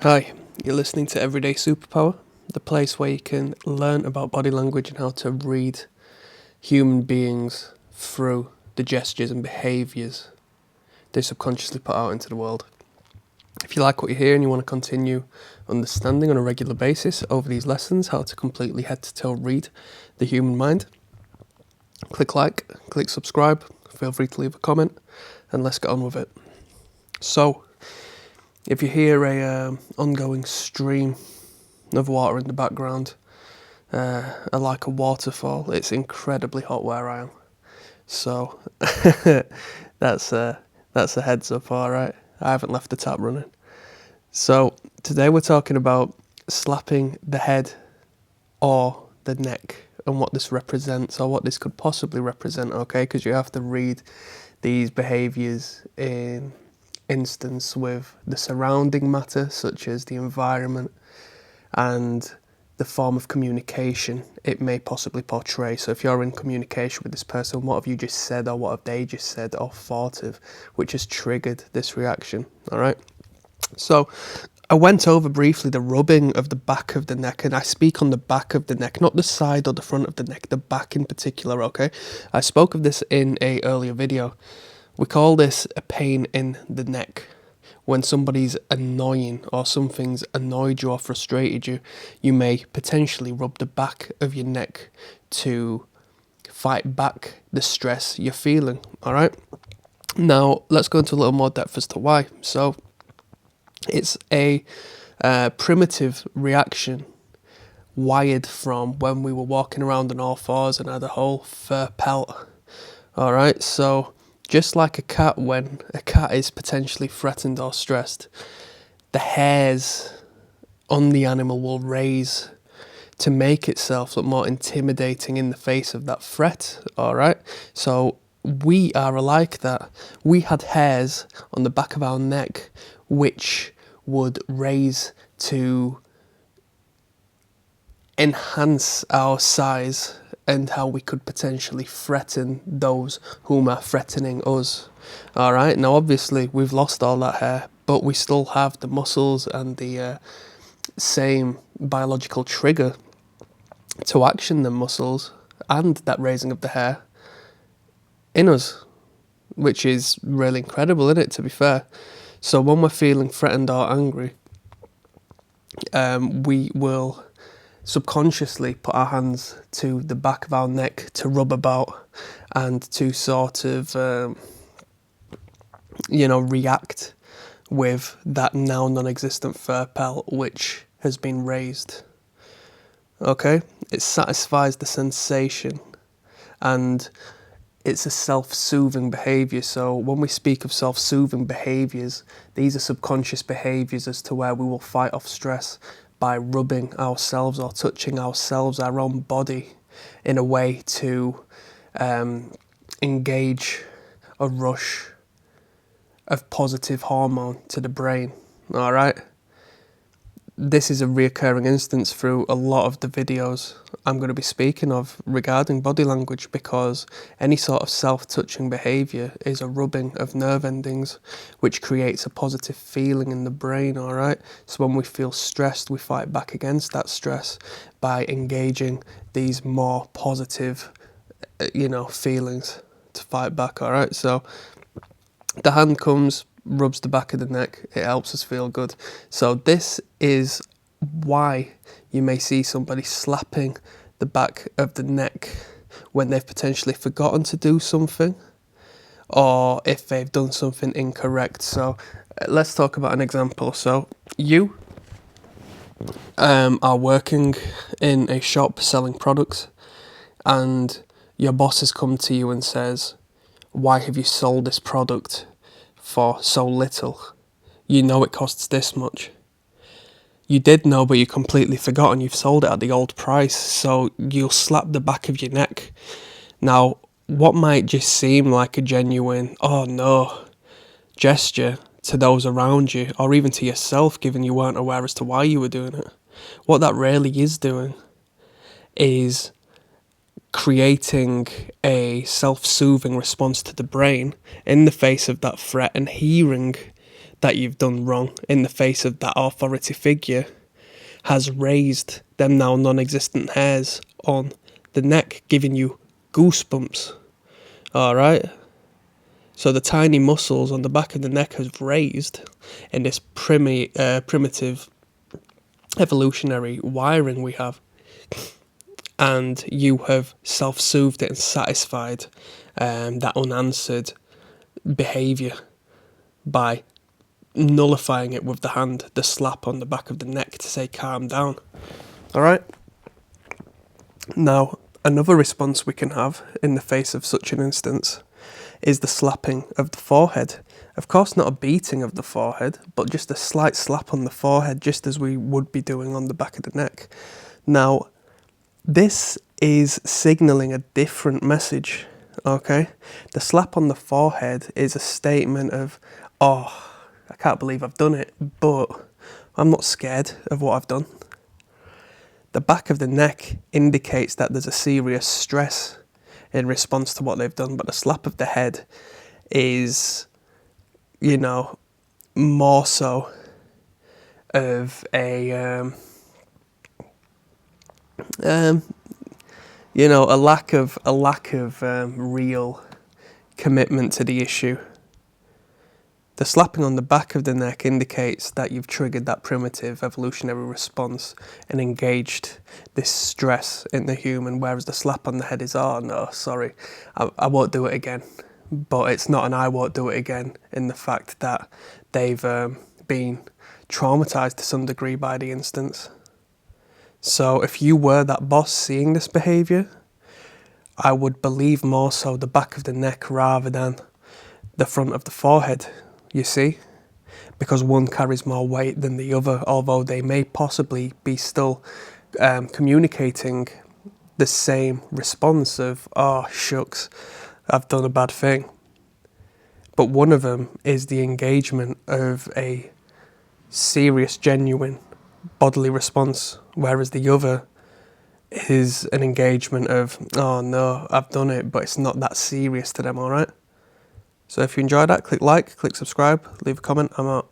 Hi, you're listening to Everyday Superpower, the place where you can learn about body language and how to read human beings through the gestures and behaviours they subconsciously put out into the world. If you like what you hear and you want to continue understanding on a regular basis over these lessons how to completely head to toe read the human mind, click like, click subscribe, feel free to leave a comment, and let's get on with it. So, if you hear a ongoing stream of water in the background, like a waterfall, it's incredibly hot where I am. So that's a heads up, all right. I haven't left the tap running. So today we're talking about slapping the head or the neck and what this represents or what this could possibly represent, okay? Because you have to read these behaviours in instance with the surrounding matter, such as the environment and the form of communication it may possibly portray. So if you're in communication with this person, what have you just said or what have they just said or thought of, which has triggered this reaction, all right? So I went over briefly the rubbing of the back of the neck, and I speak on the back of the neck, not the side or the front of the neck, the back in particular, okay? I spoke of this in a earlier video. We call this a pain in the neck. When somebody's annoying or something's annoyed you or frustrated you, you may potentially rub the back of your neck to fight back the stress you're feeling, all right? Now, let's go into a little more depth as to why. So, it's a primitive reaction wired from when we were walking around on all fours and had a whole fur pelt, all right? So, just like a cat, when a cat is potentially threatened or stressed, the hairs on the animal will raise to make itself look more intimidating in the face of that threat, all right? So we are like that. We had hairs on the back of our neck which would raise to enhance our size and how we could potentially threaten those whom are threatening us. All right, now obviously we've lost all that hair, but we still have the muscles and the same biological trigger to action the muscles and that raising of the hair in us, which is really incredible, isn't it, to be fair? So when we're feeling threatened or angry, we will subconsciously put our hands to the back of our neck to rub about and to sort of, react with that now non-existent fur pelt which has been raised. Okay? It satisfies the sensation and it's a self-soothing behaviour. So when we speak of self-soothing behaviours, these are subconscious behaviours as to where we will fight off stress by rubbing ourselves or touching ourselves, our own body, in a way to engage a rush of positive hormone to the brain, all right? This is a reoccurring instance through a lot of the videos I'm going to be speaking of regarding body language, because any sort of self-touching behaviour is a rubbing of nerve endings which creates a positive feeling in the brain, all right? So when we feel stressed, we fight back against that stress by engaging these more positive, feelings to fight back, all right? So the hand comes, rubs the back of the neck, it helps us feel good. So this is why you may see somebody slapping the back of the neck when they've potentially forgotten to do something or if they've done something incorrect. So let's talk about an example. So you are working in a shop selling products and your boss has come to you and says, "Why have you sold this product for so little? You know it costs this much." You did know, but you completely forgotten. You've sold it at the old price, so you'll slap the back of your neck. Now, what might just seem like a genuine, "oh no," gesture to those around you, or even to yourself, given you weren't aware as to why you were doing it, what that really is doing is creating a self-soothing response to the brain in the face of that threat and hearing that you've done wrong in the face of that authority figure has raised them now non-existent hairs on the neck, giving you goosebumps. Alright? So the tiny muscles on the back of the neck have raised in this primitive evolutionary wiring we have. And you have self-soothed it and satisfied that unanswered behaviour by nullifying it with the hand, the slap on the back of the neck to say calm down. Alright? Now, another response we can have in the face of such an instance is the slapping of the forehead. Of course, not a beating of the forehead, but just a slight slap on the forehead, just as we would be doing on the back of the neck. Now, this is signalling a different message, okay? The slap on the forehead is a statement of, oh, I can't believe I've done it, but I'm not scared of what I've done. The back of the neck indicates that there's a serious stress in response to what they've done, but the slap of the head is, more so of a, a lack of real commitment to the issue. The slapping on the back of the neck indicates that you've triggered that primitive evolutionary response and engaged this stress in the human, whereas the slap on the head is, oh no, sorry, I won't do it again. But it's not an I won't do it again in the fact that they've been traumatised to some degree by the instance. So if you were that boss seeing this behaviour, I would believe more so the back of the neck rather than the front of the forehead, you see? Because one carries more weight than the other, although they may possibly be still communicating the same response of, oh shucks, I've done a bad thing. But one of them is the engagement of a serious, genuine bodily response, whereas the other is an engagement of, oh no, I've done it, but it's not that serious to them, alright? So if you enjoyed that, click like, click subscribe, leave a comment, I'm out.